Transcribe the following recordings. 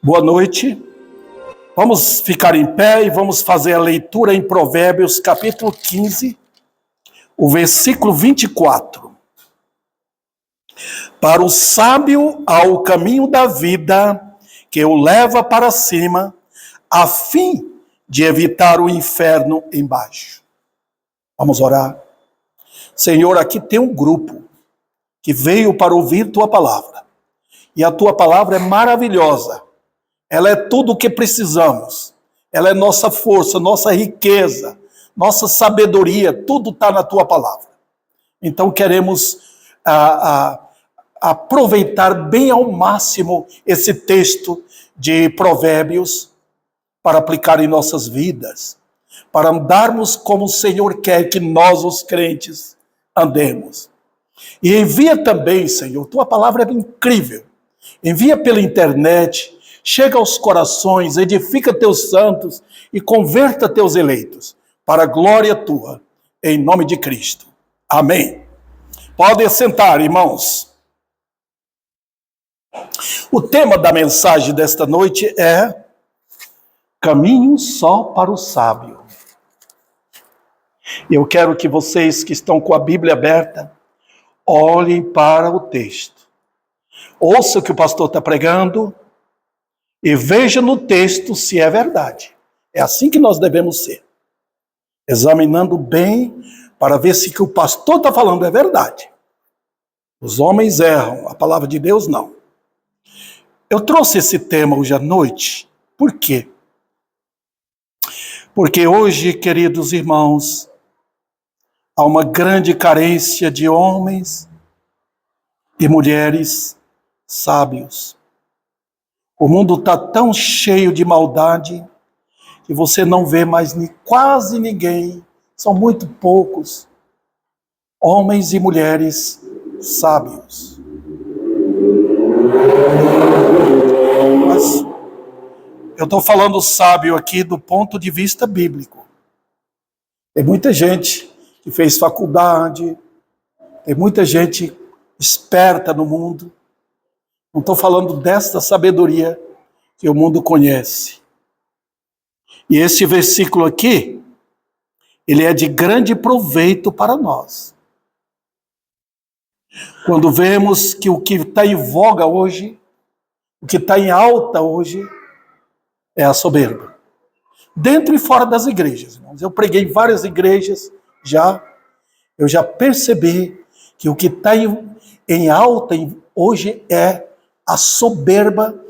Boa noite. Vamos ficar em pé e vamos fazer a leitura em Provérbios, capítulo 15, o versículo 24. Para o sábio há o caminho da vida, que o leva para cima, a fim de evitar o inferno embaixo. Vamos orar. Senhor, aqui tem um grupo que veio para ouvir Tua palavra. E a Tua palavra é maravilhosa. Ela é tudo o que precisamos. Ela é nossa força, nossa riqueza, nossa sabedoria. Tudo está na Tua palavra. Então queremos aproveitar bem ao máximo esse texto de Provérbios para aplicar em nossas vidas, para andarmos como o Senhor quer que nós, os crentes, andemos. E envia também, Senhor, Tua palavra é incrível. Envia pela internet, chega aos corações, edifica Teus santos e converta Teus eleitos, para a glória Tua, em nome de Cristo. Amém. Podem sentar, irmãos. O tema da mensagem desta noite é Caminho só para o sábio. Eu quero que vocês que estão com a Bíblia aberta, olhem para o texto. Ouça o que o pastor está pregando e veja no texto se é verdade. É assim que nós devemos ser. Examinando bem para ver se o que o pastor está falando é verdade. Os homens erram, a palavra de Deus não. Eu trouxe esse tema hoje à noite. Por quê? Porque hoje, queridos irmãos, há uma grande carência de homens e mulheres sábios. O mundo está tão cheio de maldade que você não vê mais quase ninguém, são muito poucos, homens e mulheres sábios. Mas eu estou falando sábio aqui do ponto de vista bíblico. Tem muita gente que fez faculdade, tem muita gente esperta no mundo. Não estou falando desta sabedoria que o mundo conhece. E esse versículo aqui, ele é de grande proveito para nós. Quando vemos que o que está em voga hoje, o que está em alta hoje, é a soberba. Dentro e fora das igrejas, irmãos. Eu preguei em várias igrejas já. Eu já percebi que o que está em alta hoje é a soberba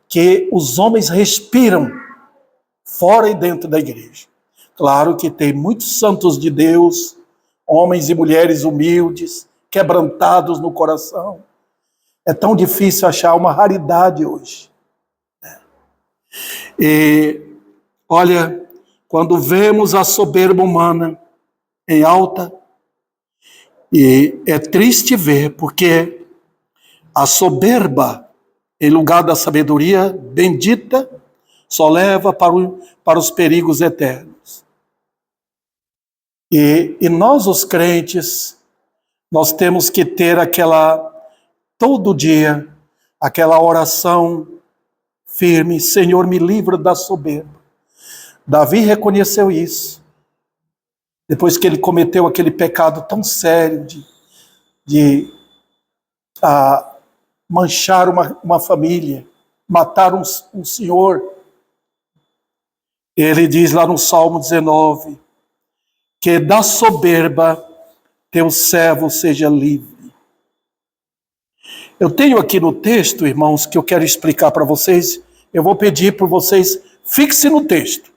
que os homens respiram fora e dentro da igreja. Claro que tem muitos santos de Deus, homens e mulheres humildes, quebrantados no coração. É tão difícil achar, uma raridade hoje. E, olha, quando vemos a soberba humana em alta, e é triste ver, porque a soberba, em lugar da sabedoria bendita, só leva para os perigos eternos. E nós, os crentes, nós temos que ter todo dia, aquela oração firme: Senhor, me livra da soberba. Davi reconheceu isso. Depois que ele cometeu aquele pecado tão sério de manchar uma família, matar um senhor, ele diz lá no Salmo 19, que da soberba teu servo seja livre. Eu tenho aqui no texto, irmãos, que eu quero explicar para vocês. Eu vou pedir para vocês, fixem no texto,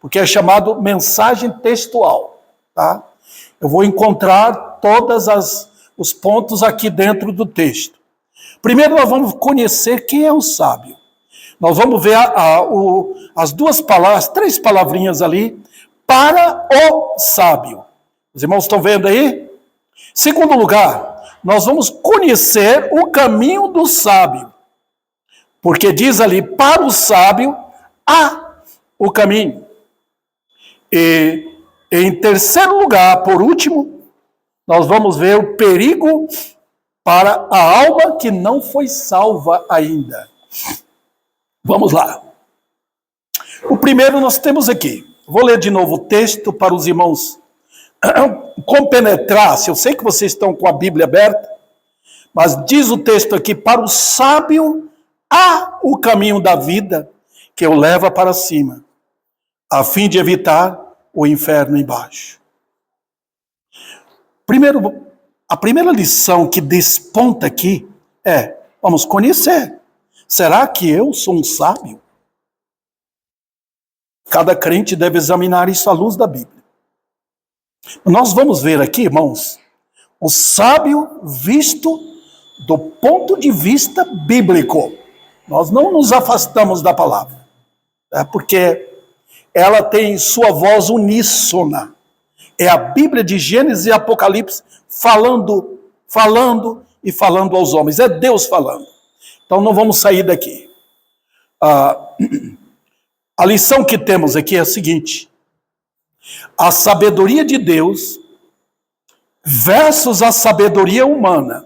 porque é chamado mensagem textual, tá? Eu vou encontrar todos os pontos aqui dentro do texto. Primeiro nós vamos conhecer quem é o sábio. Nós vamos ver as duas palavras, 3 palavrinhas ali, para o sábio. Os irmãos estão vendo aí? Segundo lugar, nós vamos conhecer o caminho do sábio. Porque diz ali, para o sábio há o caminho. E em terceiro lugar, por último, nós vamos ver o perigo para a alma que não foi salva ainda. Vamos lá. O primeiro nós temos aqui. Vou ler de novo o texto para os irmãos compenetrar. Eu sei que vocês estão com a Bíblia aberta, mas diz o texto aqui: para o sábio há o caminho da vida que o leva para cima, a fim de evitar o inferno embaixo. Primeiro, a primeira lição que desponta aqui é: vamos conhecer. Será que eu sou um sábio? Cada crente deve examinar isso à luz da Bíblia. Nós vamos ver aqui, irmãos, o sábio visto do ponto de vista bíblico. Nós não nos afastamos da palavra, porque ela tem sua voz uníssona. É a Bíblia de Gênesis e Apocalipse falando e falando aos homens. É Deus falando. Então não vamos sair daqui. A lição que temos aqui é a seguinte: a sabedoria de Deus versus a sabedoria humana.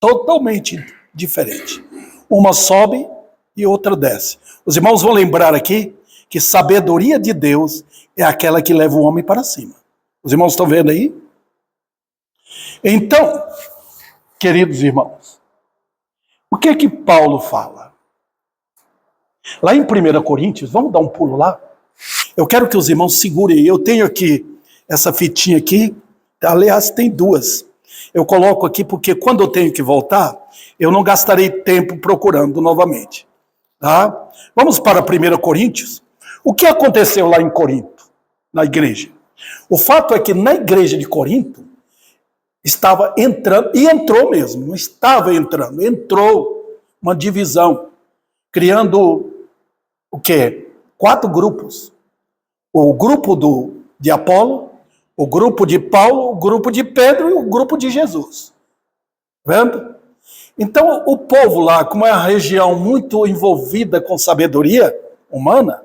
Totalmente diferente. Uma sobe e outra desce. Os irmãos vão lembrar aqui que sabedoria de Deus é aquela que leva o homem para cima. Os irmãos estão vendo aí? Então, queridos irmãos, o que é que Paulo fala? Lá em 1 Coríntios, vamos dar um pulo lá? Eu quero que os irmãos segurem. Eu tenho aqui essa fitinha aqui, aliás, tem duas. Eu coloco aqui porque quando eu tenho que voltar, eu não gastarei tempo procurando novamente. Tá? Vamos para 1 Coríntios. O que aconteceu lá em Corinto, na igreja? O fato é que na igreja de Corinto, estava entrando, e entrou mesmo, não estava entrando, entrou uma divisão, criando o quê? 4 grupos. O grupo de Apolo, o grupo de Paulo, o grupo de Pedro e o grupo de Jesus. Vendo? Então, o povo lá, como é uma região muito envolvida com sabedoria humana,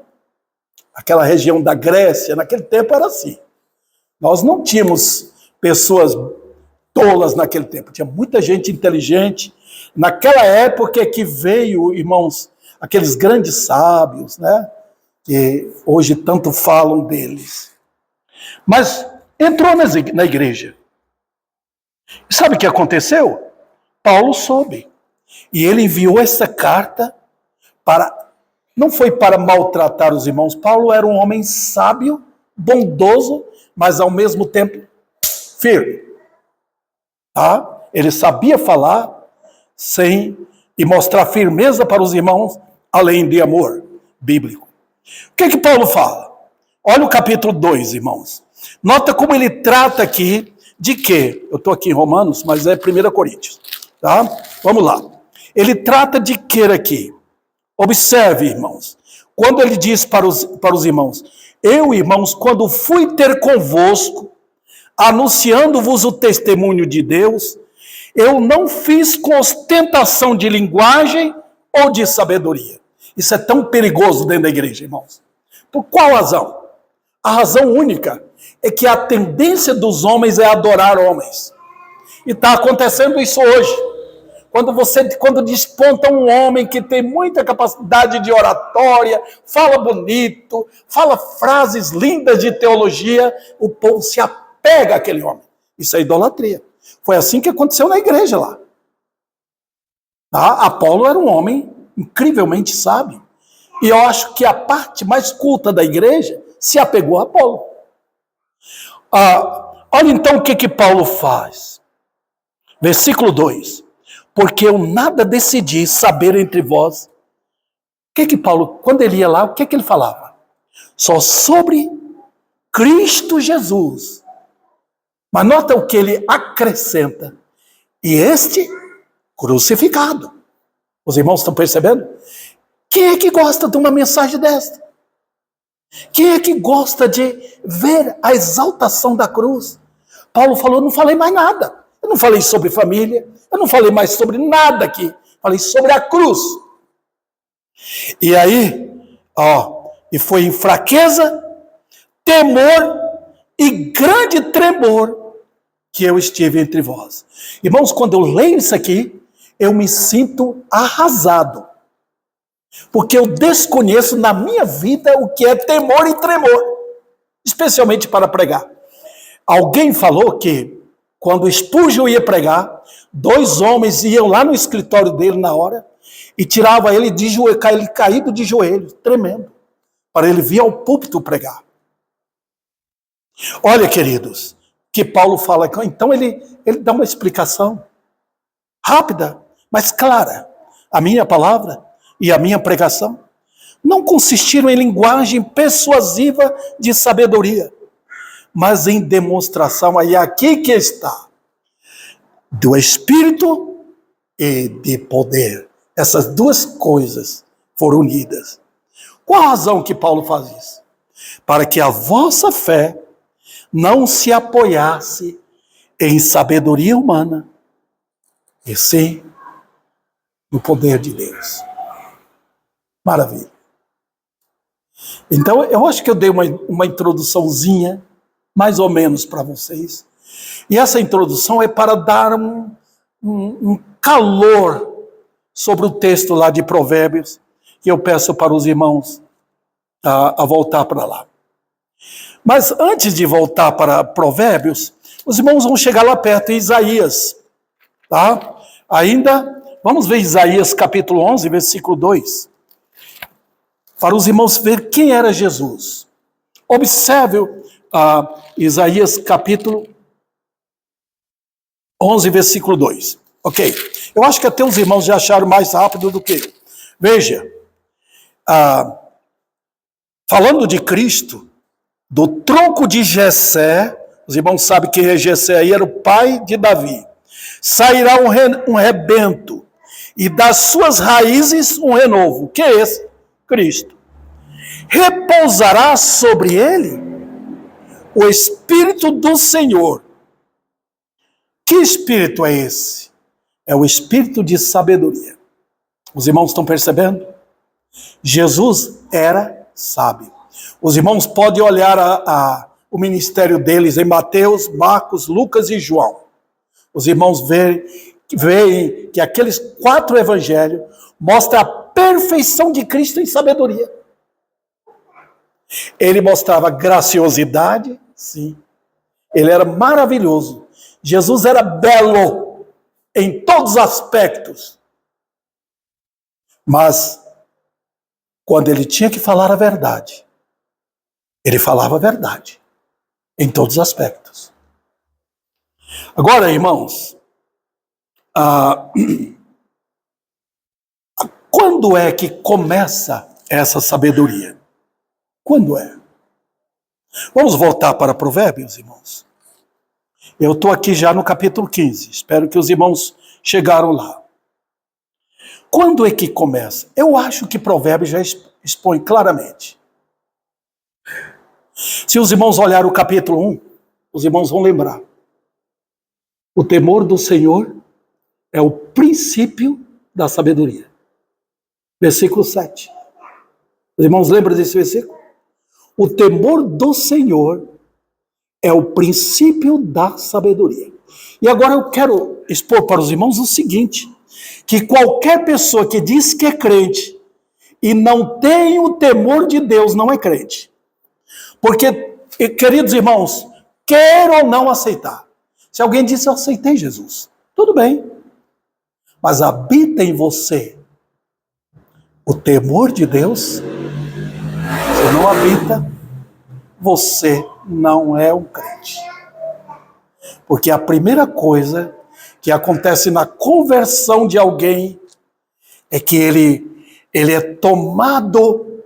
aquela região da Grécia, naquele tempo era assim. Nós não tínhamos pessoas tolas naquele tempo, tinha muita gente inteligente. Naquela época é que veio, irmãos, aqueles grandes sábios, né? Que hoje tanto falam deles. Mas entrou na igreja. E sabe o que aconteceu? Paulo soube. E ele enviou essa carta não foi para maltratar os irmãos. Paulo era um homem sábio, bondoso, mas ao mesmo tempo firme. Tá? Ele sabia falar e mostrar firmeza para os irmãos, além de amor bíblico. O que Paulo fala? Olha o capítulo 2, irmãos. Nota como ele trata aqui de quê? Eu estou aqui em Romanos, mas é 1 Coríntios. Tá? Vamos lá. Ele trata de quê aqui? Observe, irmãos. Quando ele diz para os irmãos: eu, irmãos, quando fui ter convosco, anunciando-vos o testemunho de Deus, eu não fiz com ostentação de linguagem ou de sabedoria. Isso é tão perigoso dentro da igreja, irmãos. Por qual razão? A razão única é que a tendência dos homens é adorar homens. E está acontecendo isso hoje. Quando desponta um homem que tem muita capacidade de oratória, fala bonito, fala frases lindas de teologia, o povo se apega àquele homem. Isso é idolatria. Foi assim que aconteceu na igreja lá. Tá? Apolo era um homem incrivelmente sábio. E eu acho que a parte mais culta da igreja se apegou a Apolo. Olha então o que Paulo faz. Versículo 2. Porque eu nada decidi saber entre vós. O que Paulo, quando ele ia lá, o que ele falava? Só sobre Cristo Jesus. Mas nota o que ele acrescenta. E este crucificado. Os irmãos estão percebendo? Quem é que gosta de uma mensagem desta? Quem é que gosta de ver a exaltação da cruz? Paulo falou: eu não falei mais nada. Eu não falei sobre família. Eu não falei mais sobre nada aqui. Falei sobre a cruz. E aí, e foi em fraqueza, temor e grande tremor que eu estive entre vós. Irmãos, quando eu leio isso aqui, eu me sinto arrasado. Porque eu desconheço na minha vida o que é temor e tremor, especialmente para pregar. Alguém falou que quando Spurgeon ia pregar, 2 homens iam lá no escritório dele na hora e tirava ele de joelho, ele caído de joelho, tremendo, para ele vir ao púlpito pregar. Olha, queridos, que Paulo fala, então ele dá uma explicação rápida, mas clara. A minha palavra e a minha pregação não consistiram em linguagem persuasiva de sabedoria, mas em demonstração, aí aqui que está, do Espírito e de poder. Essas 2 coisas foram unidas. Qual a razão que Paulo faz isso? Para que a vossa fé não se apoiasse em sabedoria humana, e sim no poder de Deus. Maravilha. Então, eu acho que eu dei uma introduçãozinha, mais ou menos, para vocês. E essa introdução é para dar um calor sobre o texto lá de Provérbios, que eu peço para os irmãos a voltar para lá. Mas antes de voltar para Provérbios, os irmãos vão chegar lá perto em Isaías. Tá? Ainda, vamos ver Isaías capítulo 11, versículo 2. Para os irmãos ver quem era Jesus. Observe Isaías capítulo 11, versículo 2. Ok. Eu acho que até os irmãos já acharam mais rápido do que eu. Veja. Falando de Cristo, do tronco de Jessé, os irmãos sabem que Jessé aí era o pai de Davi, sairá um rebento, e das suas raízes um renovo. O que é esse? Cristo. Repousará sobre ele o Espírito do Senhor. Que Espírito é esse? É o Espírito de sabedoria. Os irmãos estão percebendo? Jesus era sábio. Os irmãos podem olhar o ministério deles em Mateus, Marcos, Lucas e João. Os irmãos veem que aqueles 4 evangelhos mostram a perfeição de Cristo em sabedoria. Ele mostrava graciosidade, sim. Ele era maravilhoso. Jesus era belo em todos os aspectos. Mas, quando ele tinha que falar a verdade, ele falava a verdade em todos os aspectos. Agora, irmãos, quando é que começa essa sabedoria? Quando é? Vamos voltar para Provérbios, irmãos. Eu estou aqui já no capítulo 15. Espero que os irmãos chegaram lá. Quando é que começa? Eu acho que Provérbios já expõe claramente. Se os irmãos olharem o capítulo 1, os irmãos vão lembrar. O temor do Senhor é o princípio da sabedoria. Versículo 7. Os irmãos lembram desse versículo? O temor do Senhor é o princípio da sabedoria. E agora eu quero expor para os irmãos o seguinte, que qualquer pessoa que diz que é crente e não tem o temor de Deus não é crente. Porque, queridos irmãos, quer ou não aceitar, se alguém disse eu aceitei Jesus, tudo bem, mas habita em você o temor de Deus. Se não habita, você não é um crente. Porque a primeira coisa que acontece na conversão de alguém é que ele é tomado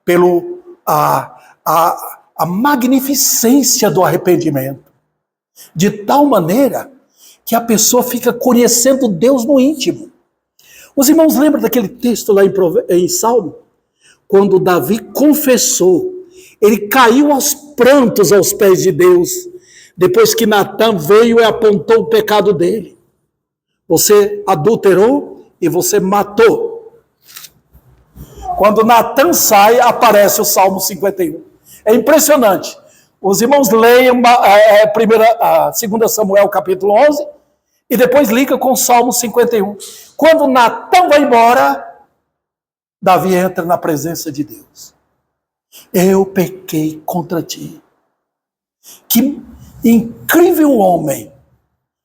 pelo a magnificência do arrependimento, de tal maneira que a pessoa fica conhecendo Deus no íntimo. Os irmãos lembram daquele texto lá em Salmo? Quando Davi confessou, ele caiu aos prantos aos pés de Deus, depois que Natã veio e apontou o pecado dele. Você adulterou e você matou. Quando Natã sai, aparece o Salmo 51. É impressionante. Os irmãos leiam 2 Samuel capítulo 11 e depois liga com o Salmo 51. Quando Natã vai embora, Davi entra na presença de Deus. Eu pequei contra ti. Que incrível homem!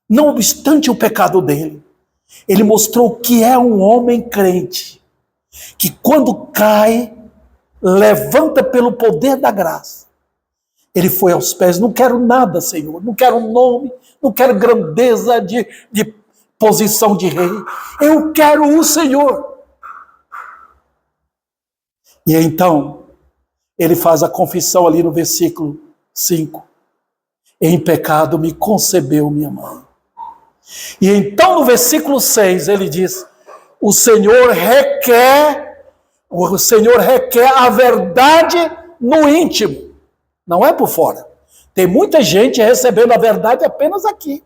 Não obstante o pecado dele, ele mostrou que é um homem crente, que quando cai, levanta pelo poder da graça. Ele foi aos pés, não quero nada, Senhor, não quero nome, não quero grandeza de posição de rei, eu quero o Senhor. E então, ele faz a confissão ali no versículo 5. Em pecado me concebeu minha mãe. E então no versículo 6 ele diz, o Senhor requer a verdade no íntimo, não é por fora. Tem muita gente recebendo a verdade apenas aqui.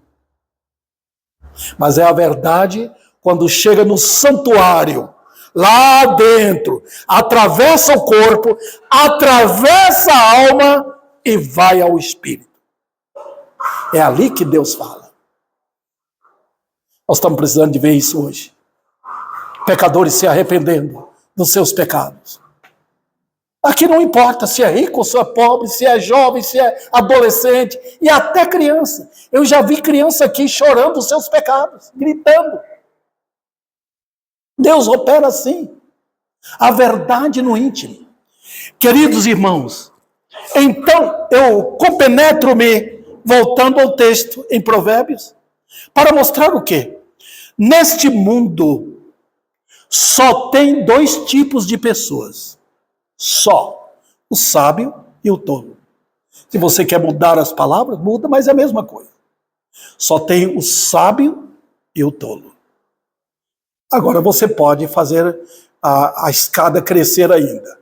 Mas é a verdade quando chega no santuário, lá dentro, atravessa o corpo, atravessa a alma e vai ao espírito. É ali que Deus fala. Nós estamos precisando de ver isso hoje. Pecadores se arrependendo dos seus pecados. Aqui não importa se é rico ou se é pobre, se é jovem, se é adolescente e até criança. Eu já vi criança aqui chorando os seus pecados, gritando. Deus opera assim. A verdade no íntimo. Queridos irmãos, então eu compenetro-me, voltando ao texto em Provérbios, para mostrar o quê? Neste mundo, só tem dois tipos de pessoas. Só. O sábio e o tolo. Se você quer mudar as palavras, muda, mas é a mesma coisa. Só tem o sábio e o tolo. Agora você pode fazer a escada crescer ainda.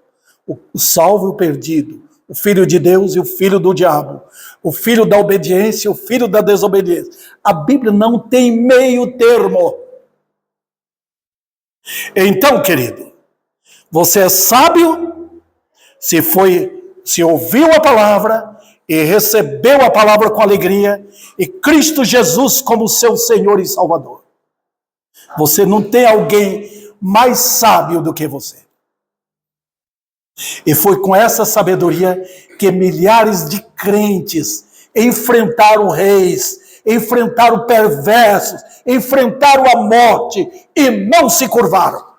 O salvo e o perdido. O filho de Deus e o filho do diabo. O filho da obediência e o filho da desobediência. A Bíblia não tem meio termo. Então, querido, você é sábio se ouviu a palavra e recebeu a palavra com alegria e Cristo Jesus como seu Senhor e Salvador. Você não tem alguém mais sábio do que você. E foi com essa sabedoria que milhares de crentes enfrentaram reis, enfrentaram perversos, enfrentaram a morte e não se curvaram.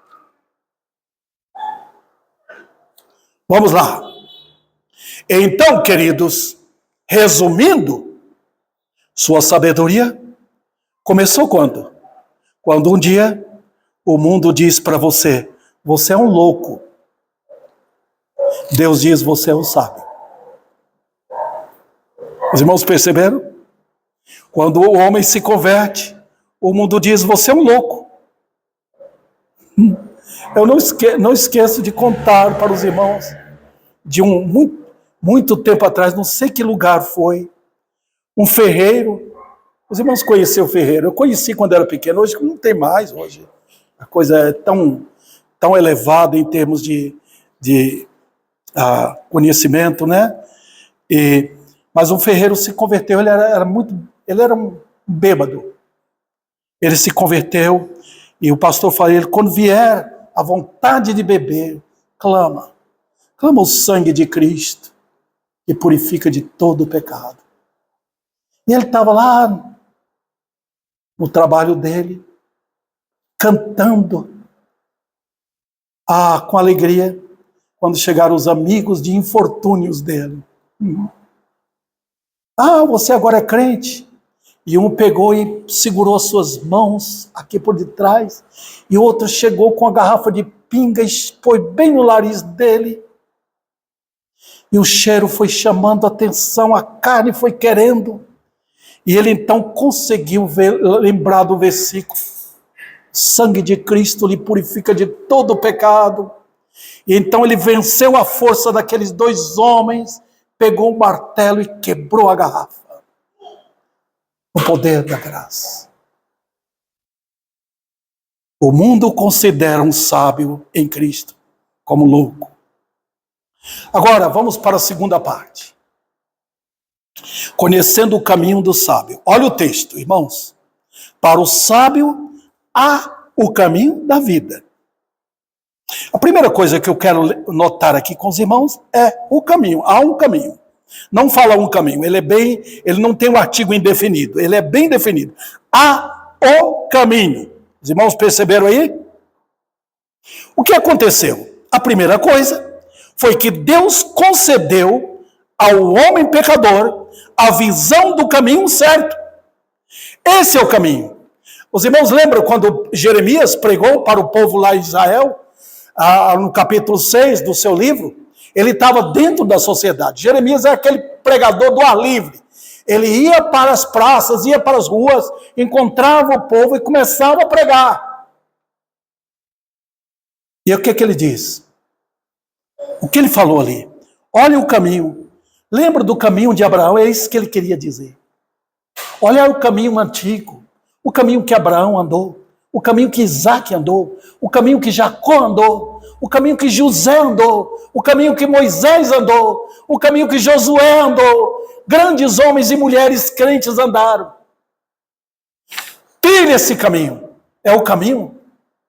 Vamos lá. Então, queridos, resumindo, sua sabedoria começou quando? Quando um dia o mundo diz para você, você é um louco. Deus diz, você é um sábio. Os irmãos perceberam? Quando o homem se converte, o mundo diz, você é um louco. Eu não esqueço de contar para os irmãos de muito tempo atrás, não sei que lugar foi, um ferreiro. Os irmãos conheceram o ferreiro. Eu conheci quando era pequeno, hoje não tem mais. Hoje a coisa é tão elevada em termos de conhecimento, né? Mas um ferreiro se converteu, ele era um bêbado. Ele se converteu e o pastor falou, quando vier a vontade de beber, clama o sangue de Cristo, que purifica de todo o pecado. E ele estava lá no trabalho dele, cantando com alegria, quando chegaram os amigos de infortúnios dele. Você agora é crente? E um pegou e segurou as suas mãos aqui por detrás, e outro chegou com a garrafa de pinga e pôs bem no nariz dele. E o cheiro foi chamando a atenção, a carne foi querendo. E ele então conseguiu lembrar do versículo: sangue de Cristo lhe purifica de todo o pecado. E então ele venceu a força daqueles dois homens, pegou o martelo e quebrou a garrafa. O poder da graça. O mundo considera um sábio em Cristo como louco. Agora, vamos para a segunda parte. Conhecendo o caminho do sábio. Olha o texto, irmãos. Para o sábio há o caminho da vida. A primeira coisa que eu quero notar aqui com os irmãos é o caminho. Há um caminho. Não fala um caminho, ele não tem um artigo indefinido, ele é bem definido. Há o caminho. Os irmãos perceberam aí? O que aconteceu? A primeira coisa foi que Deus concedeu ao homem pecador a visão do caminho certo. Esse é o caminho. Os irmãos lembram quando Jeremias pregou para o povo lá em Israel, no capítulo 6 do seu livro? Ele estava dentro da sociedade. Jeremias é aquele pregador do ar livre. Ele ia para as praças, ia para as ruas, encontrava o povo e começava a pregar. E o que ele diz? O que ele falou ali? Olha o caminho. Lembra do caminho de Abraão? É isso que ele queria dizer. Olha o caminho antigo. O caminho que Abraão andou. O caminho que Isaac andou. O caminho que Jacó andou. O caminho que José andou. O caminho que Moisés andou. O caminho que Josué andou. Grandes homens e mulheres crentes andaram. Trilhe esse caminho. É o caminho.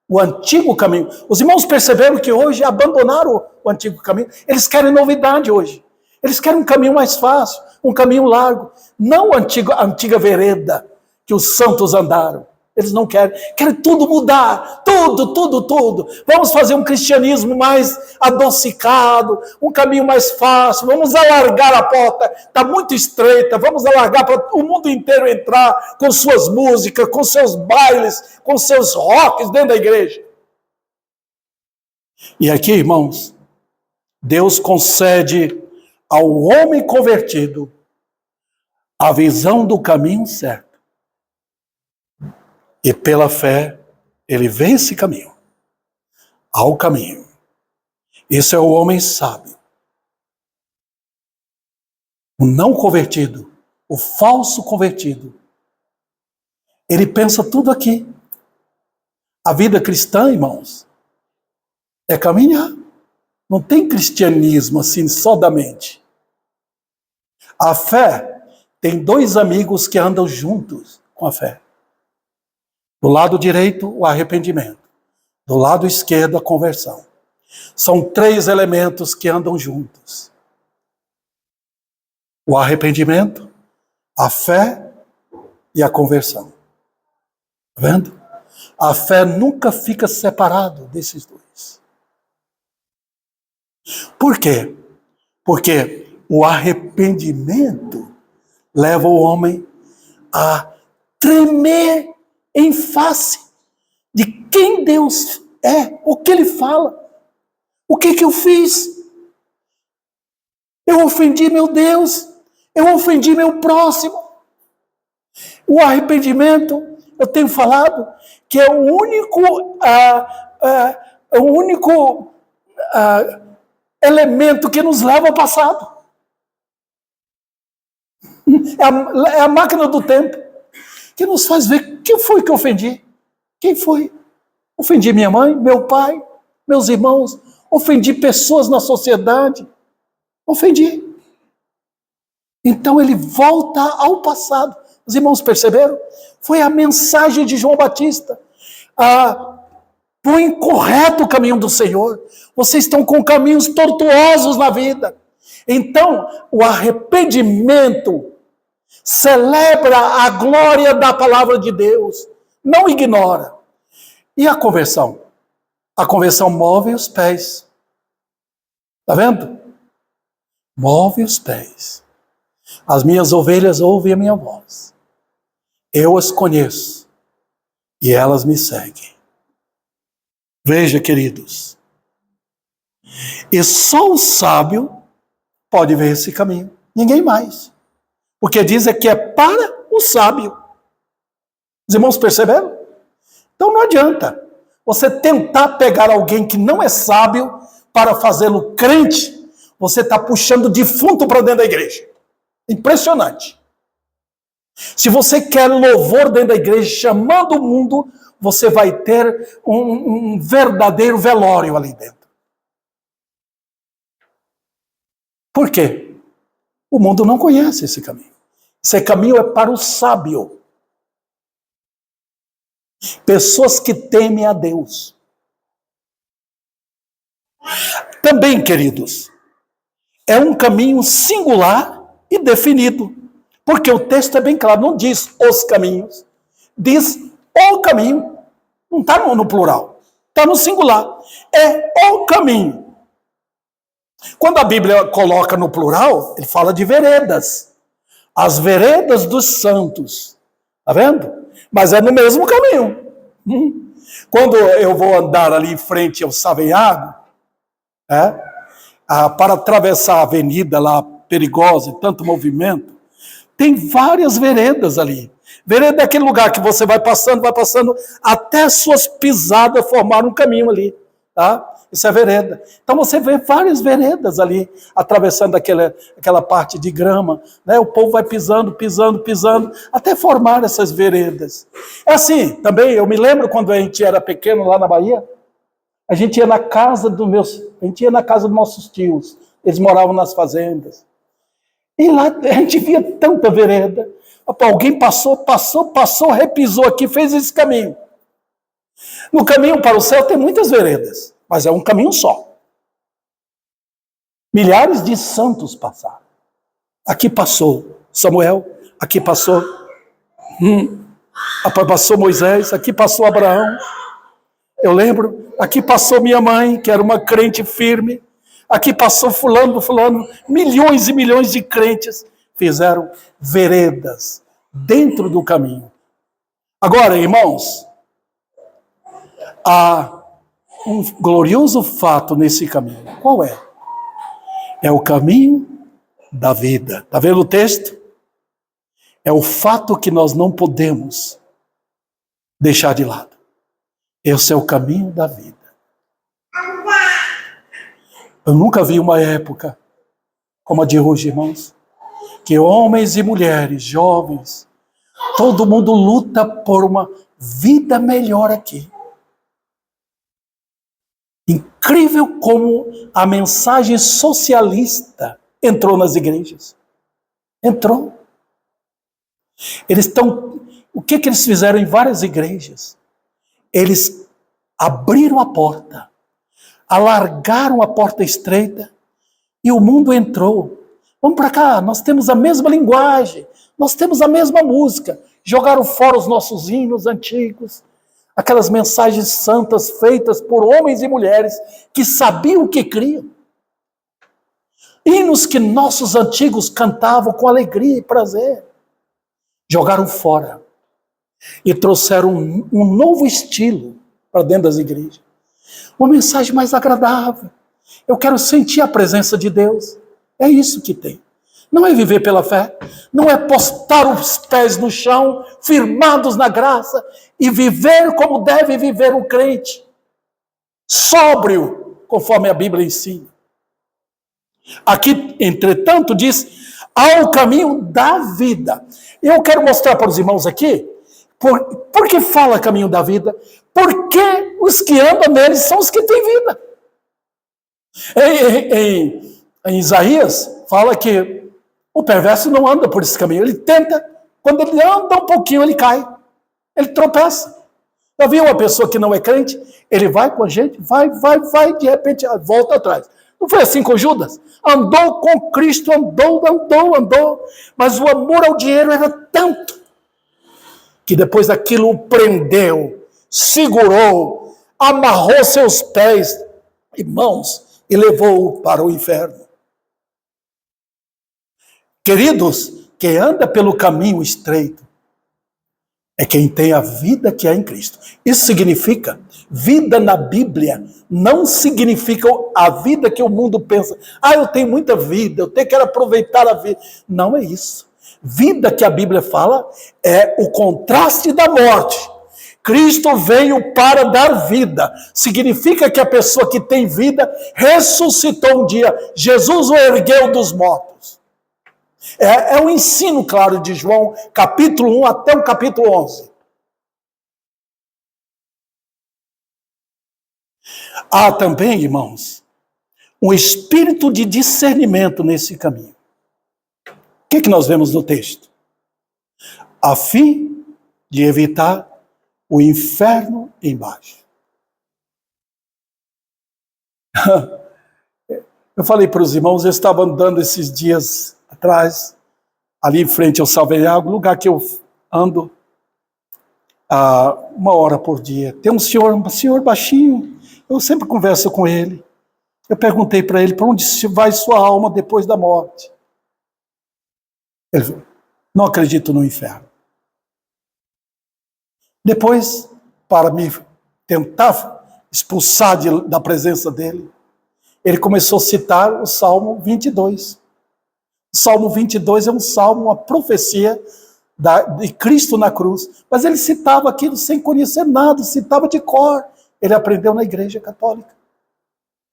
O antigo caminho. Os irmãos perceberam que hoje abandonaram o antigo caminho. Eles querem novidade hoje. Eles querem um caminho mais fácil, um caminho largo. Não a antiga vereda que os santos andaram. Eles não querem tudo mudar, tudo. Vamos fazer um cristianismo mais adocicado, um caminho mais fácil, vamos alargar a porta, está muito estreita, vamos alargar para o mundo inteiro entrar com suas músicas, com seus bailes, com seus rocks dentro da igreja. E aqui, irmãos, Deus concede ao homem convertido a visão do caminho certo. E pela fé, ele vence esse caminho. Ao caminho. Isso é o homem sábio. O não convertido, o falso convertido, ele pensa tudo aqui. A vida cristã, irmãos, é caminhar. Não tem cristianismo assim só da mente. A fé tem dois amigos que andam juntos com a fé. Do lado direito, o arrependimento. Do lado esquerdo, a conversão. São três elementos que andam juntos. O arrependimento, a fé e a conversão. Tá vendo? A fé nunca fica separada desses dois. Por quê? Porque o arrependimento leva o homem a tremer em face de quem Deus é, o que Ele fala, o que eu fiz. Eu ofendi meu Deus, eu ofendi meu próximo. O arrependimento, eu tenho falado, que é o único elemento que nos leva ao passado. É a máquina do tempo que nos faz ver quem foi que eu ofendi. Quem foi? Ofendi minha mãe, meu pai, meus irmãos, ofendi pessoas na sociedade. Ofendi. Então ele volta ao passado. Os irmãos perceberam? Foi a mensagem de João Batista. Põe correto o caminho do Senhor. Vocês estão com caminhos tortuosos na vida. Então, o arrependimento celebra a glória da palavra de Deus. Não ignora. E a conversão? A conversão move os pés. Está vendo? Move os pés. As minhas ovelhas ouvem a minha voz. Eu as conheço. E elas me seguem. Veja, queridos. E só o sábio pode ver esse caminho. Ninguém mais. Porque diz que é para o sábio. Os irmãos perceberam? Então não adianta você tentar pegar alguém que não é sábio para fazê-lo crente. Você está puxando defunto para dentro da igreja. Impressionante. Se você quer louvor dentro da igreja, chamando o mundo, você vai ter um verdadeiro velório ali dentro. Por quê? O mundo não conhece esse caminho. Esse caminho é para o sábio. Pessoas que temem a Deus. Também, queridos, é um caminho singular e definido, porque o texto é bem claro, não diz os caminhos, diz o caminho, não está no plural, está no singular, é o caminho. Quando a Bíblia coloca no plural, ele fala de veredas, as veredas dos santos, está vendo? Mas é no mesmo caminho. Quando eu vou andar ali em frente ao Savenhago, para atravessar a avenida lá perigosa e tanto movimento, tem várias veredas ali. Vereda é aquele lugar que você vai passando, até suas pisadas formaram um caminho ali, tá? Isso é vereda. Então você vê várias veredas ali, atravessando aquela parte de grama, né? O povo vai pisando, até formar essas veredas. É assim, também, eu me lembro quando a gente era pequeno lá na Bahia, a gente ia na casa dos nossos tios, eles moravam nas fazendas. E lá a gente via tanta vereda. Alguém passou, repisou aqui, fez esse caminho. No caminho para o céu tem muitas veredas, mas é um caminho só. Milhares de santos passaram. Aqui passou Samuel, aqui passou Moisés, aqui passou Abraão. Eu lembro, aqui passou minha mãe, que era uma crente firme. Aqui passou fulano, milhões e milhões de crentes fizeram veredas dentro do caminho. Agora, irmãos, há um glorioso fato nesse caminho. Qual é? É o caminho da vida. Está vendo o texto? É o fato que nós não podemos deixar de lado. Esse é o caminho da vida. Eu nunca vi uma época como a de hoje, irmãos, que homens e mulheres, jovens, todo mundo luta por uma vida melhor aqui. Incrível como a mensagem socialista entrou nas igrejas. Entrou. O que eles fizeram em várias igrejas? Eles abriram a porta, alargaram a porta estreita e o mundo entrou. Vamos para cá, nós temos a mesma linguagem, nós temos a mesma música. Jogaram fora os nossos hinos antigos, aquelas mensagens santas feitas por homens e mulheres que sabiam o que criam. Hinos que nossos antigos cantavam com alegria e prazer. Jogaram fora e trouxeram um novo estilo para dentro das igrejas. Uma mensagem mais agradável. Eu quero sentir a presença de Deus. É isso que tem. Não é viver pela fé. Não é postar os pés no chão, firmados na graça, e viver como deve viver um crente. Sóbrio, conforme a Bíblia ensina. Aqui, entretanto, diz, há o caminho da vida. Eu quero mostrar para os irmãos aqui, por que fala caminho da vida? Porque os que andam neles são os que têm vida. Em Isaías, fala que o perverso não anda por esse caminho. Ele tenta, quando ele anda um pouquinho, ele cai. Ele tropeça. Já viu uma pessoa que não é crente? Ele vai com a gente, vai, de repente volta atrás. Não foi assim com Judas? Andou com Cristo, andou, mas o amor ao dinheiro era tanto que depois daquilo o prendeu, segurou, amarrou seus pés e mãos e levou-o para o inferno. Queridos, quem anda pelo caminho estreito é quem tem a vida que é em Cristo. Isso significa, vida na Bíblia não significa a vida que o mundo pensa. Eu tenho muita vida, eu quero aproveitar a vida. Não é isso. Vida que a Bíblia fala é o contraste da morte. Cristo veio para dar vida. Significa que a pessoa que tem vida ressuscitou um dia. Jesus o ergueu dos mortos. É o ensino claro de João, capítulo 1 até o capítulo 11. Há também, irmãos, um espírito de discernimento nesse caminho. O que nós vemos no texto? A fim de evitar o inferno embaixo. Eu falei para os irmãos, eu estava andando esses dias atrás, ali em frente ao Salveiago, lugar que eu ando 1 hora por dia. Tem um senhor baixinho, eu sempre converso com ele. Eu perguntei para ele, para onde vai sua alma depois da morte? Ele falou, não acredito no inferno. Depois, para me tentar expulsar da presença dele, ele começou a citar o Salmo 22. O Salmo 22 é um salmo, uma profecia de Cristo na cruz. Mas ele citava aquilo sem conhecer nada, citava de cor. Ele aprendeu na Igreja Católica.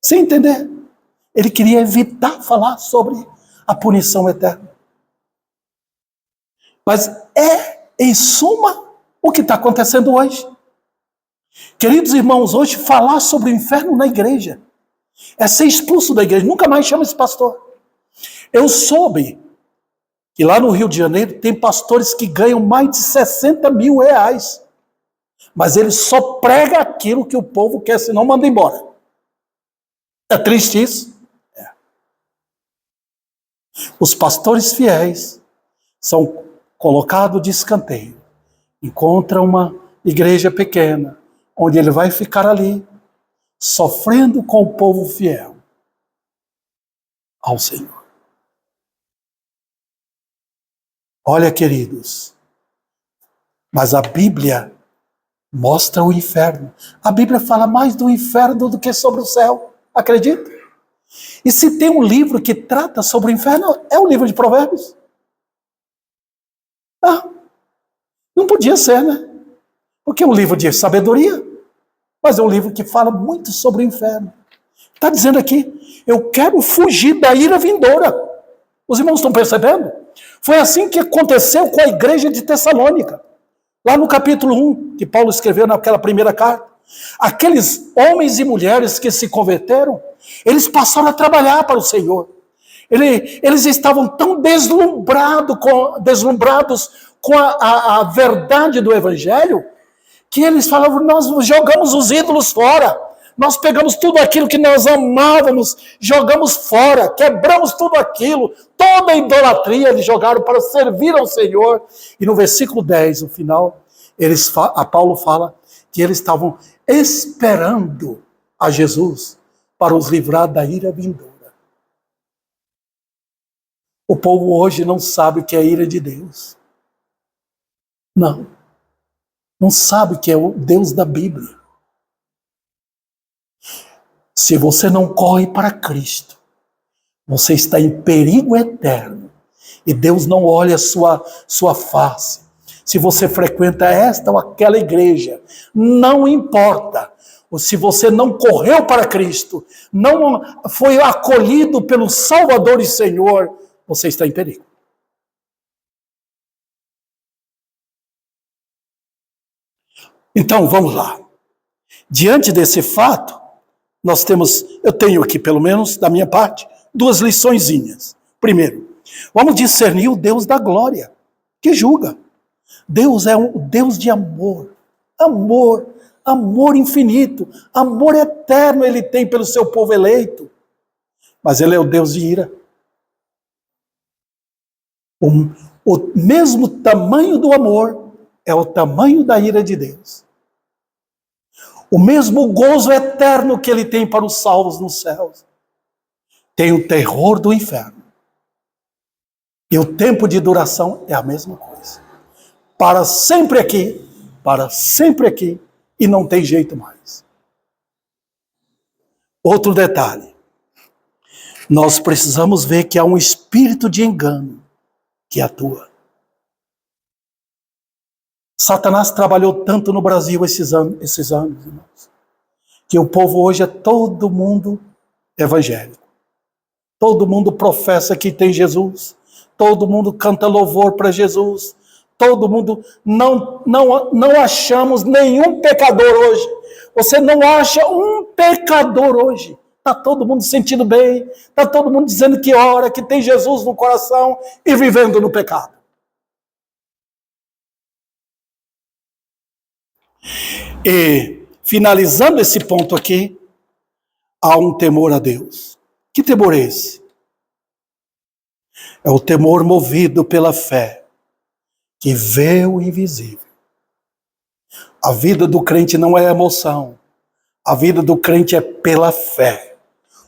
Sem entender. Ele queria evitar falar sobre a punição eterna. Mas em suma, o que está acontecendo hoje. Queridos irmãos, hoje falar sobre o inferno na igreja é ser expulso da igreja. Nunca mais chama esse pastor. Eu soube que lá no Rio de Janeiro tem pastores que ganham mais de 60 mil reais. Mas ele só prega aquilo que o povo quer, senão manda embora. É triste isso? É. Os pastores fiéis são colocados de escanteio. Encontra uma igreja pequena, onde ele vai ficar ali, sofrendo com o povo fiel ao Senhor. Olha, queridos, mas a Bíblia mostra o inferno. A Bíblia fala mais do inferno do que sobre o céu. Acredita? E se tem um livro que trata sobre o inferno, é o livro de Provérbios. Não podia ser, né? Porque é um livro de sabedoria, mas é um livro que fala muito sobre o inferno. Está dizendo aqui, eu quero fugir da ira vindoura. Os irmãos estão percebendo? Foi assim que aconteceu com a igreja de Tessalônica. Lá no capítulo 1, que Paulo escreveu naquela primeira carta. Aqueles homens e mulheres que se converteram, eles passaram a trabalhar para o Senhor. Eles estavam tão deslumbrados com a verdade do Evangelho, que eles falavam, nós jogamos os ídolos fora. Nós pegamos tudo aquilo que nós amávamos, jogamos fora, quebramos tudo aquilo, toda a idolatria eles jogaram para servir ao Senhor. E no versículo 10, no final, Paulo fala que eles estavam esperando a Jesus para os livrar da ira vindoura. O povo hoje não sabe o que é a ira de Deus. Não sabe o que é o Deus da Bíblia. Se você não corre para Cristo, você está em perigo eterno. E Deus não olha a sua face. Se você frequenta esta ou aquela igreja, não importa. Ou se você não correu para Cristo, não foi acolhido pelo Salvador e Senhor, você está em perigo. Então, vamos lá. Diante desse fato, eu tenho aqui, pelo menos, da minha parte, 2 liçõezinhas. Primeiro, vamos discernir o Deus da glória, que julga. Deus é um Deus de amor. Amor infinito, amor eterno ele tem pelo seu povo eleito. Mas ele é o Deus de ira. O mesmo tamanho do amor é o tamanho da ira de Deus. O mesmo gozo eterno que ele tem para os salvos nos céus, tem o terror do inferno. E o tempo de duração é a mesma coisa. Para sempre aqui, e não tem jeito mais. Outro detalhe. Nós precisamos ver que há um espírito de engano que atua. Satanás trabalhou tanto no Brasil esses anos, irmãos, que o povo hoje é todo mundo evangélico. Todo mundo professa que tem Jesus. Todo mundo canta louvor para Jesus. Todo mundo, não achamos nenhum pecador hoje. Você não acha um pecador hoje. Está todo mundo sentindo bem. Está todo mundo dizendo que ora, que tem Jesus no coração e vivendo no pecado. E, finalizando esse ponto aqui, há um temor a Deus. Que temor é esse? É o temor movido pela fé, que vê o invisível. A vida do crente não é emoção. A vida do crente é pela fé.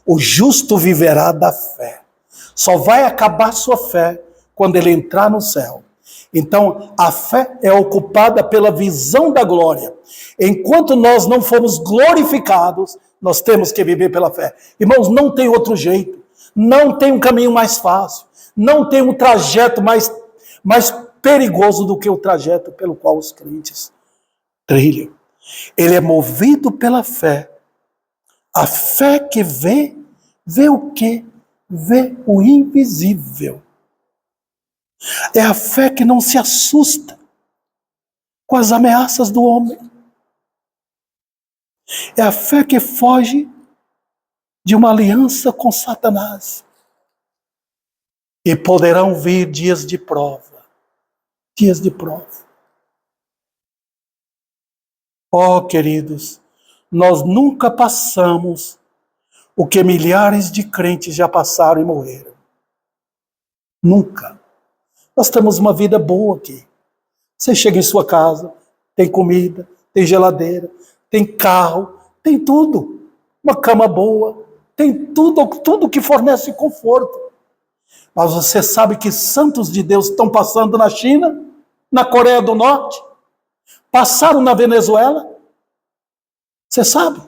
O justo viverá da fé. Só vai acabar sua fé quando ele entrar no céu. Então, a fé é ocupada pela visão da glória. Enquanto nós não formos glorificados, nós temos que viver pela fé. Irmãos, não tem outro jeito. Não tem um caminho mais fácil. Não tem um trajeto mais perigoso do que o trajeto pelo qual os crentes trilham. Ele é movido pela fé. A fé que vê o quê? Vê o invisível. É a fé que não se assusta com as ameaças do homem. É a fé que foge de uma aliança com Satanás. E poderão vir dias de prova. Dias de prova. Oh, queridos, nós nunca passamos o que milhares de crentes já passaram e morreram. Nunca. Nós temos uma vida boa aqui. Você chega em sua casa, tem comida, tem geladeira, tem carro, tem tudo. Uma cama boa, tem tudo que fornece conforto. Mas você sabe que santos de Deus estão passando na China, na Coreia do Norte, passaram na Venezuela? Você sabe?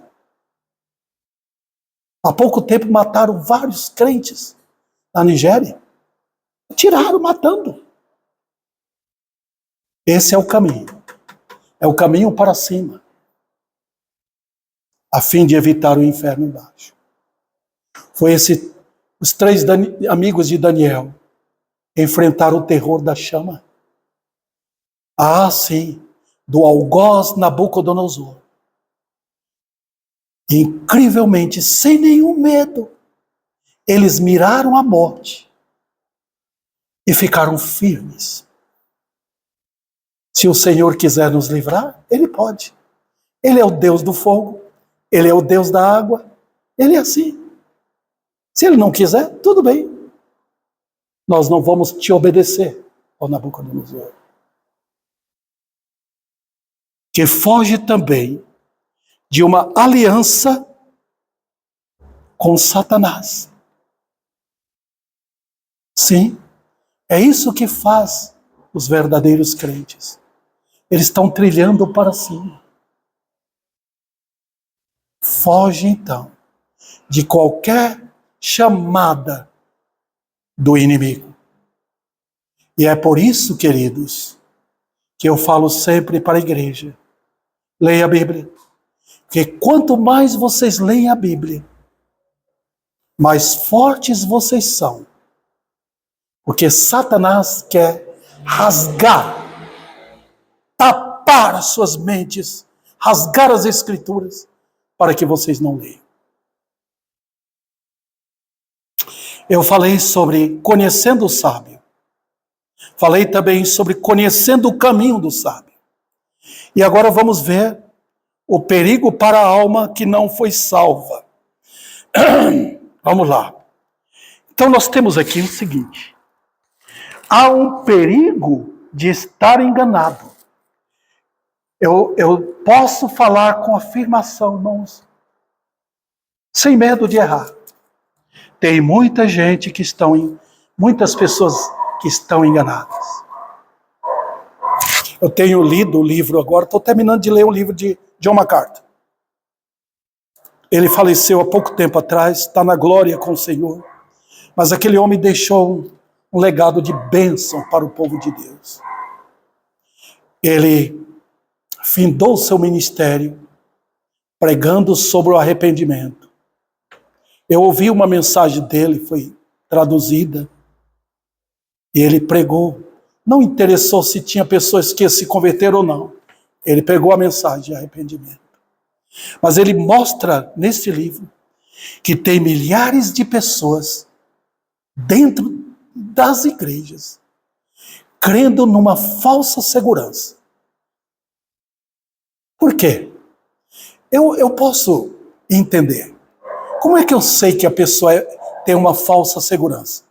Há pouco tempo mataram vários crentes na Nigéria. Tiraram, matando. Esse é o caminho. É o caminho para cima. A fim de evitar o inferno embaixo. Foi os 3 amigos de Daniel enfrentaram o terror da chama. Ah, sim, do algoz Nabucodonosor. Incrivelmente, sem nenhum medo, eles miraram a morte e ficaram firmes. Se o Senhor quiser nos livrar, Ele pode. Ele é o Deus do fogo, Ele é o Deus da água, Ele é assim. Se Ele não quiser, tudo bem. Nós não vamos te obedecer, ó Nabucodonosor. Que foge também de uma aliança com Satanás. Sim, é isso que faz os verdadeiros crentes. Eles estão trilhando para cima. Foge, então, de qualquer chamada do inimigo. E é por isso, queridos, que eu falo sempre para a igreja: leia a Bíblia. Porque quanto mais vocês leem a Bíblia, mais fortes vocês são. Porque Satanás quer rasgar, tapar as suas mentes, rasgar as Escrituras, para que vocês não leiam. Eu falei sobre conhecendo o sábio. Falei também sobre conhecendo o caminho do sábio. E agora vamos ver o perigo para a alma que não foi salva. Vamos lá. Então nós temos aqui o seguinte: há um perigo de estar enganado. Eu posso falar com afirmação, irmãos, sem medo de errar. Tem muita gente muitas pessoas que estão enganadas. Eu tenho lido o livro agora, estou terminando de ler o livro de John MacArthur. Ele faleceu há pouco tempo atrás, está na glória com o Senhor. Mas aquele homem deixou um legado de bênção para o povo de Deus. Ele findou seu ministério pregando sobre o arrependimento. Eu ouvi uma mensagem dele, foi traduzida, e ele pregou. Não interessou se tinha pessoas que se converteram ou não. Ele pregou a mensagem de arrependimento. Mas ele mostra nesse livro que tem milhares de pessoas dentro das igrejas crendo numa falsa segurança. Por quê? Eu posso entender. Como é que eu sei que a pessoa tem uma falsa segurança.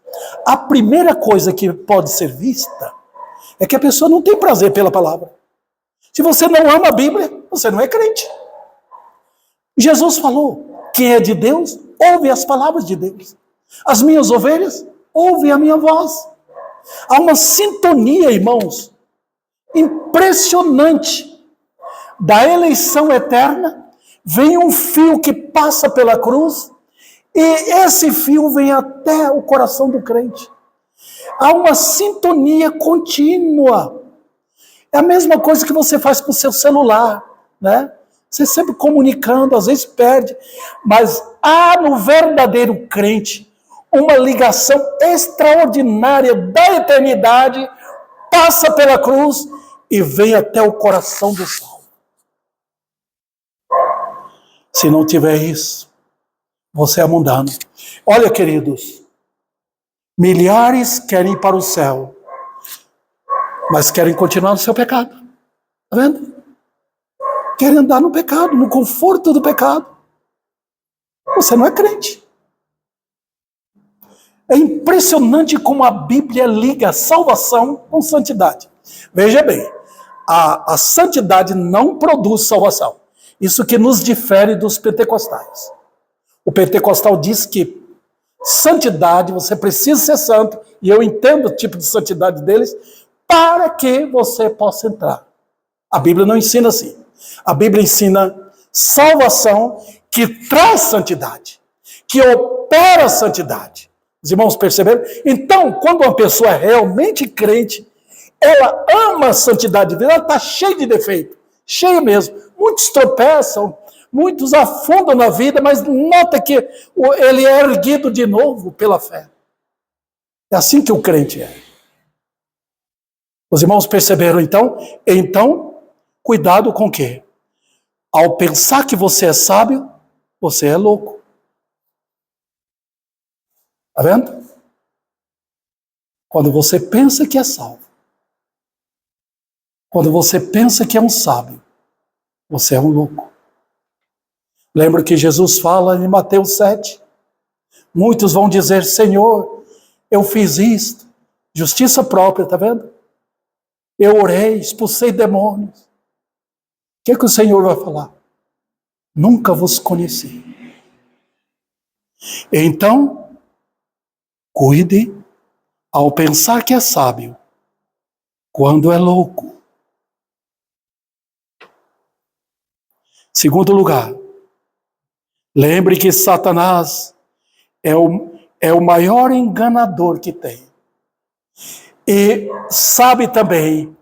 A primeira coisa que pode ser vista é que a pessoa não tem prazer pela palavra. Se você não ama a Bíblia, você não é crente. Jesus falou, quem é de Deus, ouve as palavras de Deus. As minhas ovelhas, ouvem a minha voz. Há uma sintonia, irmãos, impressionante. Da eleição eterna, vem um fio que passa pela cruz, e esse fio vem até o coração do crente. Há uma sintonia contínua. É a mesma coisa que você faz com o seu celular, né? Você sempre comunicando, às vezes perde, mas há no verdadeiro crente uma ligação extraordinária da eternidade, passa pela cruz e vem até o coração do salvo. Se não tiver isso, você é mundano. Olha, queridos, milhares querem ir para o céu, mas querem continuar no seu pecado. Está vendo? Querem andar no pecado, no conforto do pecado. Você não é crente. É impressionante como a Bíblia liga a salvação com santidade. Veja bem, a santidade não produz salvação. Isso que nos difere dos pentecostais. O pentecostal diz que santidade, você precisa ser santo, e eu entendo o tipo de santidade deles, para que você possa entrar. A Bíblia não ensina assim. A Bíblia ensina salvação que traz santidade, que opera a santidade. Os irmãos perceberam? Então, quando uma pessoa é realmente crente, ela ama a santidade de Deus, ela está cheia de defeito, cheia mesmo. Muitos tropeçam, muitos afundam na vida, mas nota que ele é erguido de novo pela fé. É assim que o crente é. Os irmãos perceberam então? Então, cuidado com o quê? Ao pensar que você é sábio, você é louco. Está vendo? Quando você pensa que é salvo, quando você pensa que é um sábio, você é um louco. Lembra que Jesus fala em Mateus 7? Muitos vão dizer, Senhor, eu fiz isto. Justiça própria, está vendo? Eu orei, expulsei demônios. O que o Senhor vai falar? Nunca vos conheci. Então, cuide ao pensar que é sábio, quando é louco. Segundo lugar, lembre que Satanás é o maior enganador que tem. E sabe também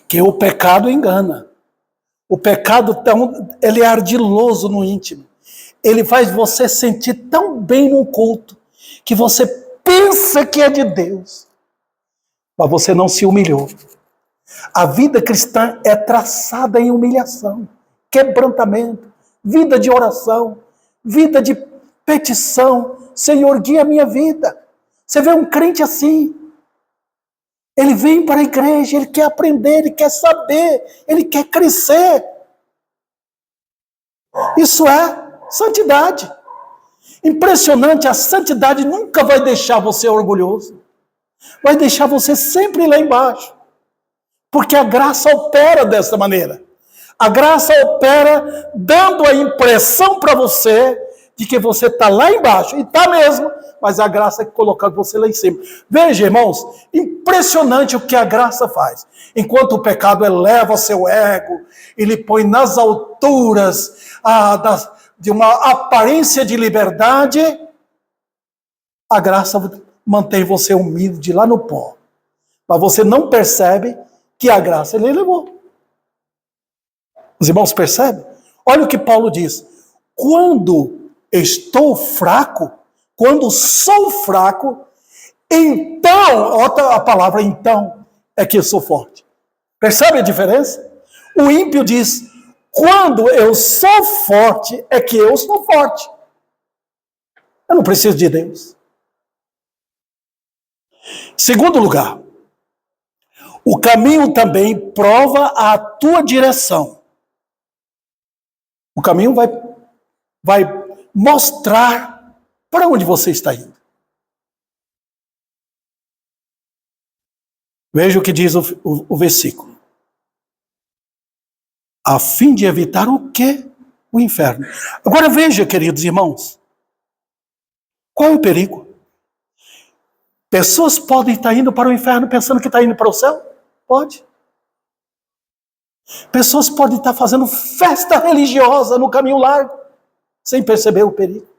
que o pecado engana. O pecado, ele é ardiloso no íntimo. Ele faz você sentir tão bem no culto, que você pensa que é de Deus, mas você não se humilhou. A vida cristã é traçada em humilhação, quebrantamento, vida de oração, vida de petição. Senhor, guia a minha vida. Você vê um crente assim, ele vem para a igreja, ele quer aprender, ele quer saber, ele quer crescer. Isso é santidade. Impressionante, a santidade nunca vai deixar você orgulhoso. Vai deixar você sempre lá embaixo. Porque a graça opera dessa maneira. A graça opera dando a impressão para você de que você está lá embaixo. E está mesmo, mas a graça é colocar você lá em cima. Veja, irmãos, impressionante o que a graça faz. Enquanto o pecado eleva seu ego, ele põe nas alturas de uma aparência de liberdade, a graça mantém você humilde lá no pó. Mas você não percebe que a graça ele elevou. Os irmãos percebem? Olha o que Paulo diz. Quando estou fraco, quando sou fraco, então, olha a palavra então, é que eu sou forte. Percebe a diferença? O ímpio diz, quando eu sou forte, é que eu sou forte. Eu não preciso de Deus. Segundo lugar, o caminho também prova a tua direção. O caminho vai mostrar Para onde você está indo? Veja o que diz o versículo. A fim de evitar o quê? O inferno. Agora veja, queridos irmãos, qual é o perigo? Pessoas podem estar indo para o inferno pensando que está indo para o céu? Pode. Pessoas podem estar fazendo festa religiosa no caminho largo, sem perceber o perigo.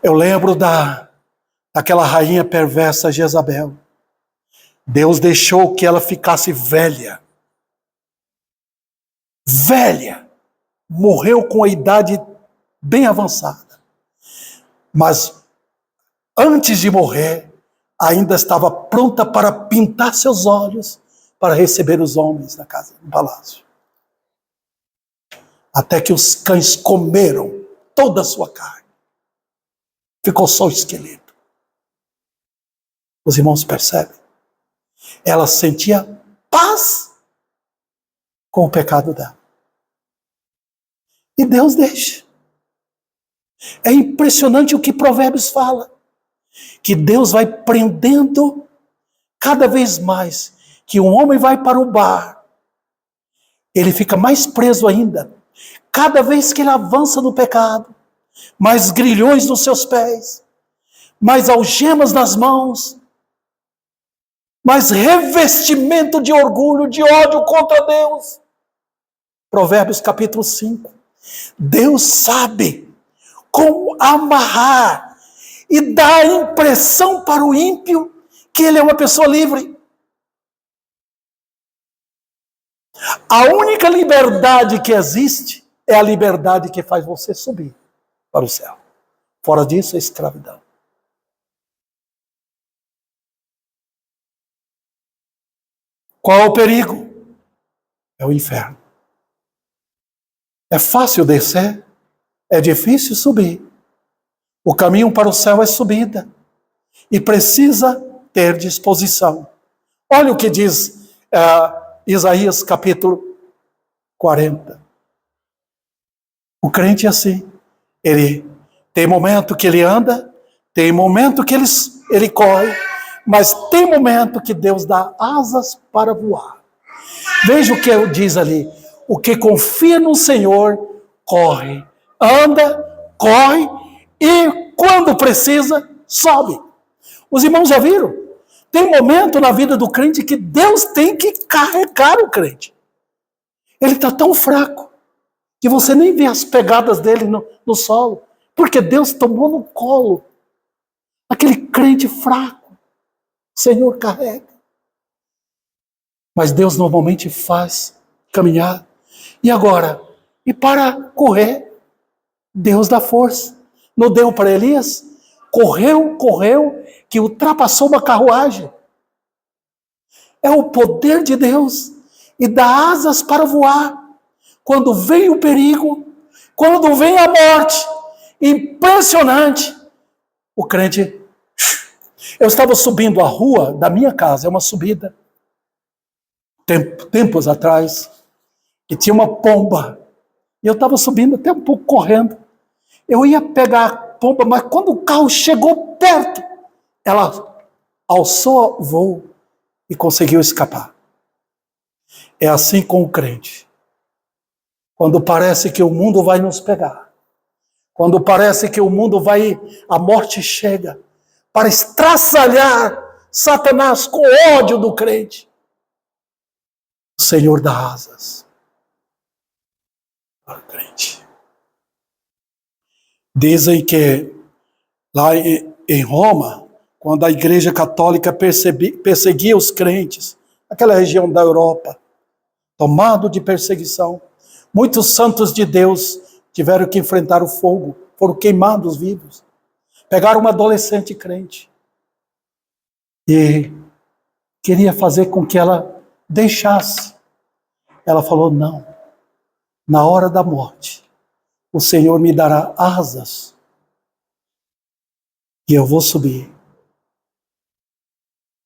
Eu lembro daquela rainha perversa Jezabel. Deus deixou que ela ficasse velha. Velha. Morreu com a idade bem avançada. Mas antes de morrer, ainda estava pronta para pintar seus olhos para receber os homens na casa, no palácio. Até que os cães comeram toda a sua carne. Ficou só o esqueleto. Os irmãos percebem? Ela sentia paz com o pecado dela. E Deus deixa. É impressionante o que Provérbios fala. Que Deus vai prendendo cada vez mais. Que um homem vai para o bar, ele fica mais preso ainda. Cada vez que ele avança no pecado, mais grilhões nos seus pés, mais algemas nas mãos, mais revestimento de orgulho, de ódio contra Deus. Provérbios capítulo 5. Deus sabe como amarrar e dar a impressão para o ímpio que ele é uma pessoa livre. A única liberdade que existe é a liberdade que faz você subir para o céu. Fora disso, é escravidão. Qual é o perigo? É o inferno. É fácil descer, é difícil subir. O caminho para o céu é subida e precisa ter disposição. Olha o que diz Isaías capítulo 40. O crente é assim. Ele tem momento que ele anda, tem momento que ele corre, mas tem momento que Deus dá asas para voar. Veja o que diz ali. O que confia no Senhor, corre, anda, corre e quando precisa, sobe. Os irmãos já viram? Tem momento na vida do crente que Deus tem que carregar o crente. Ele está tão fraco que você nem vê as pegadas dele no solo, porque Deus tomou no colo aquele crente fraco. O Senhor carrega. Mas Deus normalmente faz caminhar. E agora? E para correr, Deus dá força. Não deu para Elias? Correu, que ultrapassou uma carruagem. É o poder de Deus. E dá asas para voar. Quando vem o perigo, quando vem a morte, impressionante, o crente... Eu estava subindo a rua da minha casa, é uma subida, tempos atrás, e tinha uma pomba. E eu estava subindo até um pouco correndo. Eu ia pegar a pomba, mas quando o carro chegou perto, ela alçou o voo e conseguiu escapar. É assim com o crente. Quando parece que o mundo vai nos pegar, quando parece que o mundo a morte chega para estraçalhar Satanás com ódio do crente, o Senhor dá asas para o crente. Dizem que lá em Roma, quando a Igreja Católica perseguia os crentes, aquela região da Europa, tomado de perseguição, muitos santos de Deus tiveram que enfrentar o fogo, foram queimados vivos. Pegaram uma adolescente crente e queria fazer com que ela deixasse. Ela falou, não, na hora da morte, o Senhor me dará asas e eu vou subir.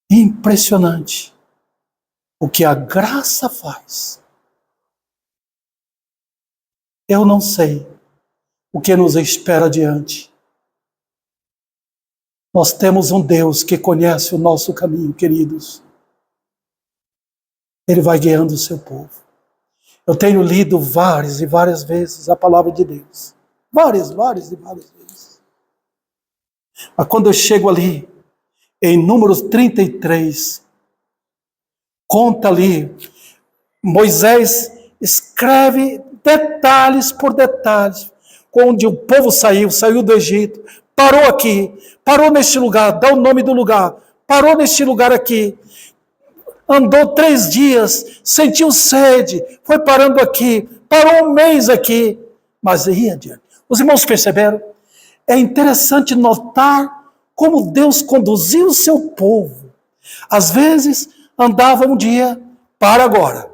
Impressionante o que a graça faz. Eu não sei o que nos espera adiante. Nós temos um Deus que conhece o nosso caminho, queridos. Ele vai guiando o seu povo. Eu tenho lido várias e várias vezes a palavra de Deus. Várias e várias vezes. Mas quando eu chego ali, em Números 33, conta ali, Moisés escreve detalhes por detalhes, onde o povo saiu do Egito, parou aqui, parou neste lugar, dá o nome do lugar, parou neste lugar aqui, andou 3 dias, sentiu sede, foi parando aqui, parou 1 mês aqui, mas ia adiante. Os irmãos perceberam? É interessante notar como Deus conduziu o seu povo. Às vezes, andava um dia, para agora.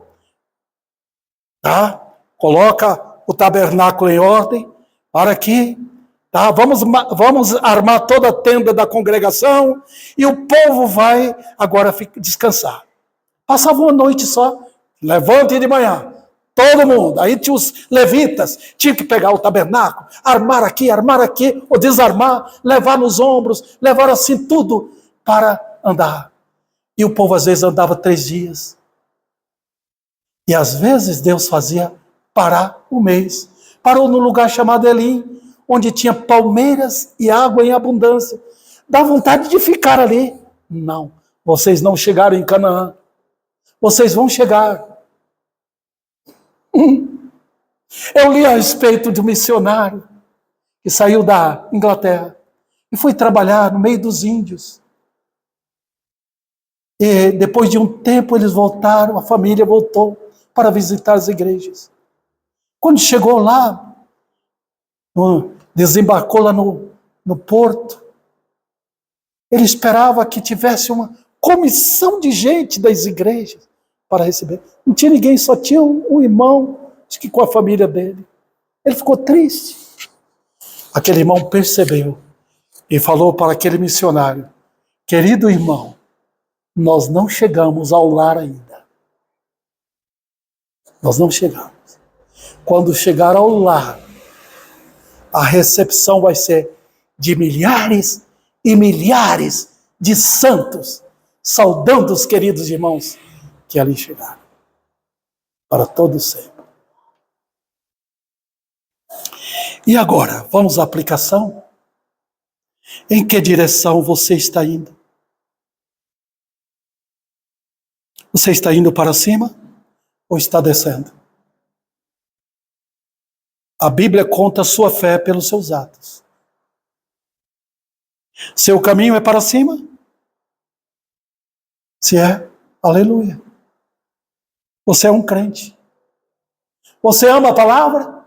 Tá? Coloca o tabernáculo em ordem, para aqui. Tá? Vamos armar toda a tenda da congregação e o povo vai agora descansar. Passava uma noite só, levante de manhã, todo mundo. Aí tinha os levitas, tinha que pegar o tabernáculo, armar aqui, ou desarmar, levar nos ombros, levar assim tudo para andar. E o povo às vezes andava 3 dias. E às vezes Deus fazia parar 1 mês. Parou no lugar chamado Elim, onde tinha palmeiras e água em abundância. Dá vontade de ficar ali. Não, vocês não chegaram em Canaã. Vocês vão chegar. Eu li a respeito de um missionário que saiu da Inglaterra e foi trabalhar no meio dos índios. E depois de um tempo eles voltaram, a família voltou para visitar as igrejas. Quando chegou lá, desembarcou lá no porto, ele esperava que tivesse uma comissão de gente das igrejas para receber. Não tinha ninguém, só tinha um irmão, acho que com a família dele. Ele ficou triste. Aquele irmão percebeu e falou para aquele missionário: querido irmão, nós não chegamos ao lar ainda. Nós não chegamos. Quando chegar ao lar, a recepção vai ser de milhares e milhares de santos, saudando os queridos irmãos que ali chegaram, para todo sempre. E agora, vamos à aplicação? Em que direção você está indo? Você está indo para cima ou está descendo? A Bíblia conta a sua fé pelos seus atos. Seu caminho é para cima? Se é, aleluia. Você é um crente. Você ama a palavra?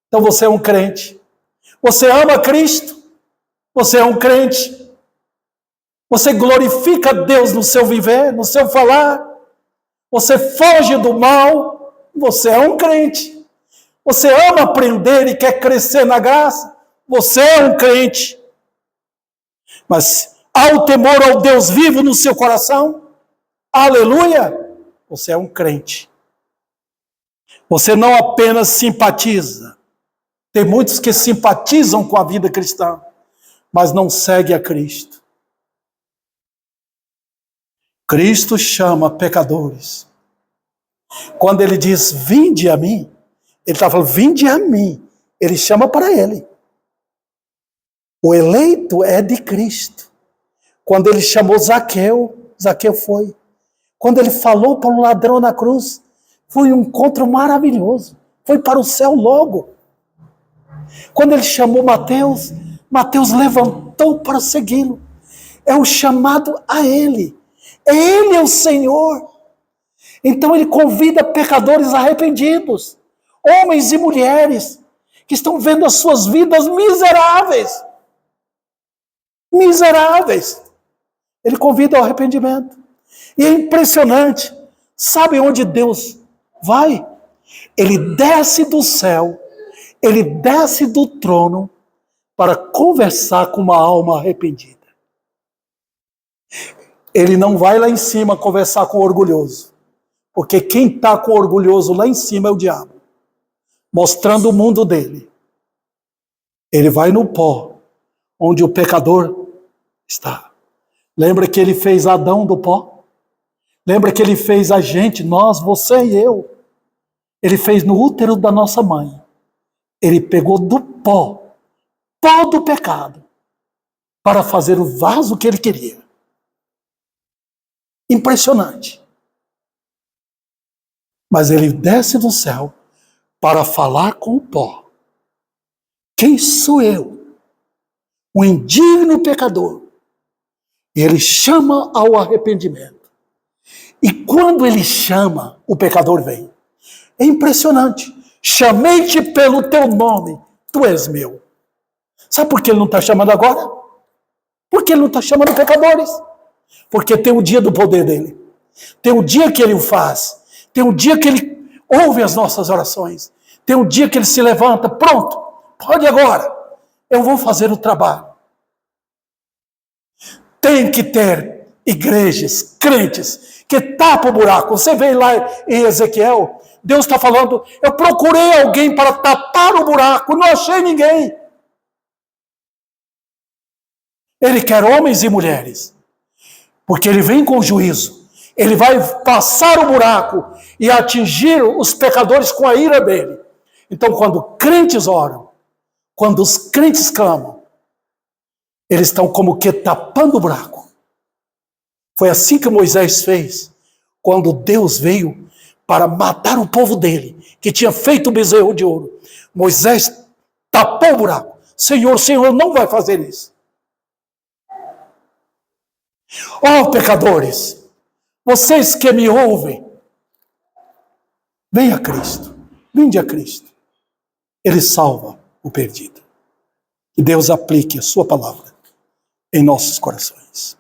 Então você é um crente. Você ama Cristo? Você é um crente. Você glorifica Deus no seu viver, no seu falar? Você foge do mal? Você é um crente. Você ama aprender e quer crescer na graça? Você é um crente. Mas há o temor ao Deus vivo no seu coração? Aleluia! Você é um crente. Você não apenas simpatiza. Tem muitos que simpatizam com a vida cristã, mas não seguem a Cristo. Cristo chama pecadores. Quando ele diz, vinde a mim, ele está falando, vinde a mim. Ele chama para ele. O eleito é de Cristo. Quando ele chamou Zaqueu, Zaqueu foi. Quando ele falou para o ladrão na cruz, foi um encontro maravilhoso. Foi para o céu logo. Quando ele chamou Mateus, Mateus levantou para segui-lo. É o chamado a ele. Ele é o Senhor. Então ele convida pecadores arrependidos, homens e mulheres, que estão vendo as suas vidas miseráveis. Miseráveis. Ele convida ao arrependimento. E é impressionante. Sabe onde Deus vai? Ele desce do céu, ele desce do trono para conversar com uma alma arrependida. Ele não vai lá em cima conversar com o orgulhoso, porque quem está com o orgulhoso lá em cima é o diabo. mostrando o mundo dele. Ele vai no pó, onde o pecador está. Lembra que ele fez Adão do pó? Lembra que ele fez a gente, nós, você e eu? Ele fez no útero da nossa mãe. Ele pegou do pó todo o pecado para fazer o vaso que ele queria. Impressionante. Mas ele desce do céu para falar com o pó. Quem sou eu? Um indigno pecador. E ele chama ao arrependimento. E quando ele chama, o pecador vem. É impressionante. Chamei-te pelo teu nome, tu és meu. Sabe por que ele não está chamando agora? Porque ele não está chamando pecadores. Porque tem o dia do poder dele. Tem o dia que ele o faz. Tem o dia que ele ouve as nossas orações. Tem o dia que ele se levanta. Pronto, pode agora. Eu vou fazer o trabalho. Tem que ter igrejas, crentes, que tapam o buraco. Você vê lá em Ezequiel, Deus está falando, eu procurei alguém para tapar o buraco, não achei ninguém. Ele quer homens e mulheres, porque ele vem com juízo. Ele vai passar o buraco e atingir os pecadores com a ira dele. Então, quando crentes oram, quando os crentes clamam, eles estão como que tapando o buraco. Foi assim que Moisés fez, quando Deus veio para matar o povo dele, que tinha feito o bezerro de ouro. Moisés tapou o buraco. Senhor, o Senhor não vai fazer isso. Oh, pecadores, vocês que me ouvem, venha a Cristo, vinde a Cristo. Ele salva o perdido. Que Deus aplique a sua palavra em nossos corações.